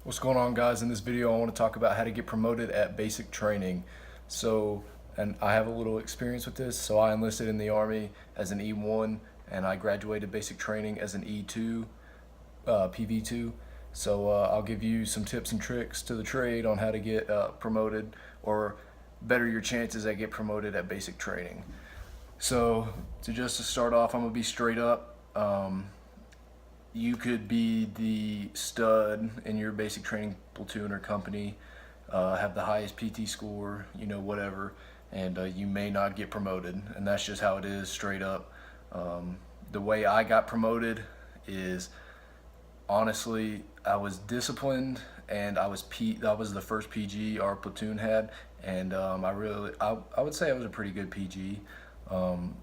What's going on, guys? In this video I want to talk about how to get promoted at basic training. And I have a little experience with this. So I enlisted in the Army as an E1 and I graduated basic training as an E2, PV2. I'll give you some tips and tricks to the trade on how to get promoted or better your chances at get promoted at basic training. To start off, I'm gonna be straight up. You could be the stud in your basic training platoon or company, have the highest PT score, whatever, and you may not get promoted, and that's just how it is, straight up. The way I got promoted is, honestly, I was disciplined, and I was the first PG our platoon had, and I would say I was a pretty good PG, and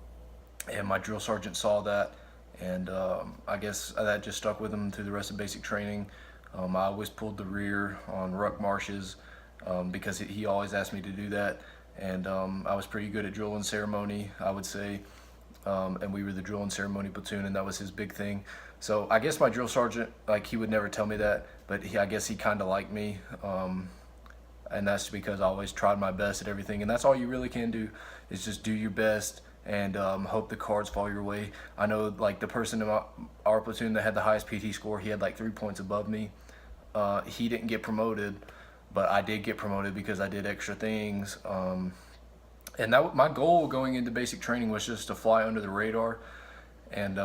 my drill sergeant saw that. And I guess that just stuck with him through the rest of basic training. I always pulled the rear on ruck marches because he always asked me to do that. And I was pretty good at drill and ceremony, I would say. And we were the drill and ceremony platoon, and that was his big thing. So I guess my drill sergeant, he would never tell me that, but I guess he kind of liked me. And that's because I always tried my best at everything. And that's all you really can do, is just do your best and hope the cards fall your way. I know, the person in our platoon that had the highest PT score, he had 3 points above me. He didn't get promoted, but I did get promoted because I did extra things. And my goal going into basic training was just to fly under the radar. And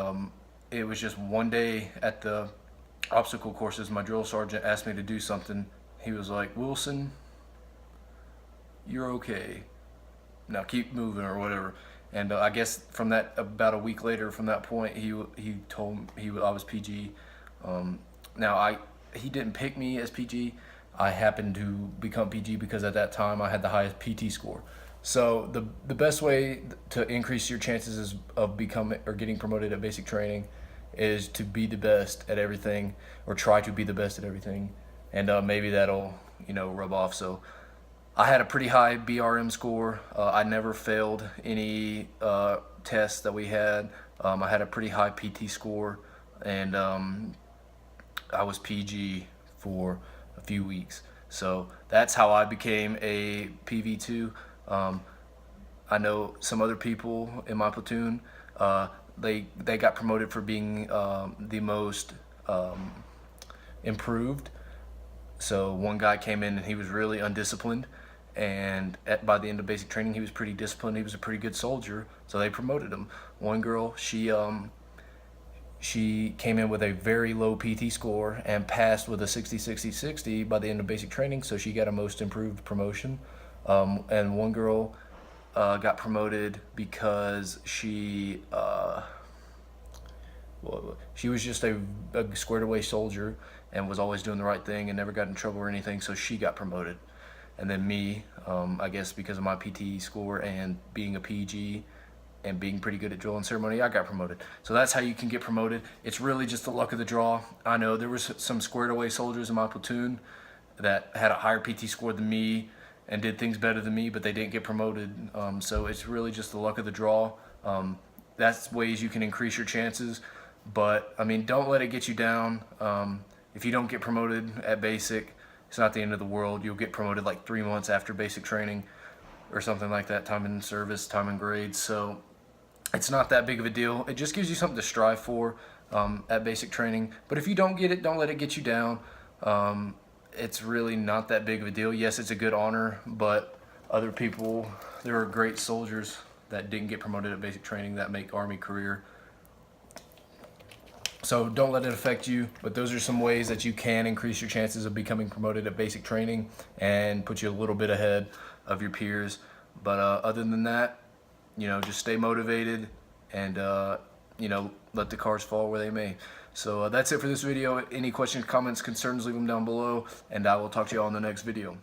it was just one day at the obstacle courses, my drill sergeant asked me to do something. He was like, "Wilson, you're okay. Now keep moving," or whatever. And I guess from that, about a week later from that point, he told me I was PG. He didn't pick me as PG. I happened to become PG because at that time I had the highest PT score. So the best way to increase your chances of becoming or getting promoted at basic training is to be the best at everything, or try to be the best at everything, and maybe that'll rub off. So I had a pretty high BRM score. I never failed any tests that we had. I had a pretty high PT score, and I was PG for a few weeks. So that's how I became a PV2. I know some other people in my platoon, they got promoted for being the most improved. So one guy came in and he was really undisciplined, and by the end of basic training he was pretty disciplined. He was a pretty good soldier, so they promoted him. One girl, she came in with a very low PT score and passed with a 60-60-60 by the end of basic training, so she got a most improved promotion. And one girl got promoted because she was just a squared away soldier and was always doing the right thing and never got in trouble or anything, so she got promoted. And then me, I guess because of my PT score and being a PG and being pretty good at drill and ceremony, I got promoted. So that's how you can get promoted. It's really just the luck of the draw. I know there was some squared away soldiers in my platoon that had a higher PT score than me and did things better than me, but they didn't get promoted. So it's really just the luck of the draw. That's ways you can increase your chances, but don't let it get you down. If you don't get promoted at basic, it's not the end of the world. You'll get promoted 3 months after basic training or something like that, time in service, time in grades. So it's not that big of a deal. It just gives you something to strive for at basic training. But if you don't get it, don't let it get you down. It's really not that big of a deal. Yes, it's a good honor, but other people, there are great soldiers that didn't get promoted at basic training that make Army career. So don't let it affect you, but those are some ways that you can increase your chances of becoming promoted at basic training and put you a little bit ahead of your peers. But other than that, just stay motivated and let the cards fall where they may. So that's it for this video. Any questions, comments, concerns, leave them down below, and I will talk to you all in the next video.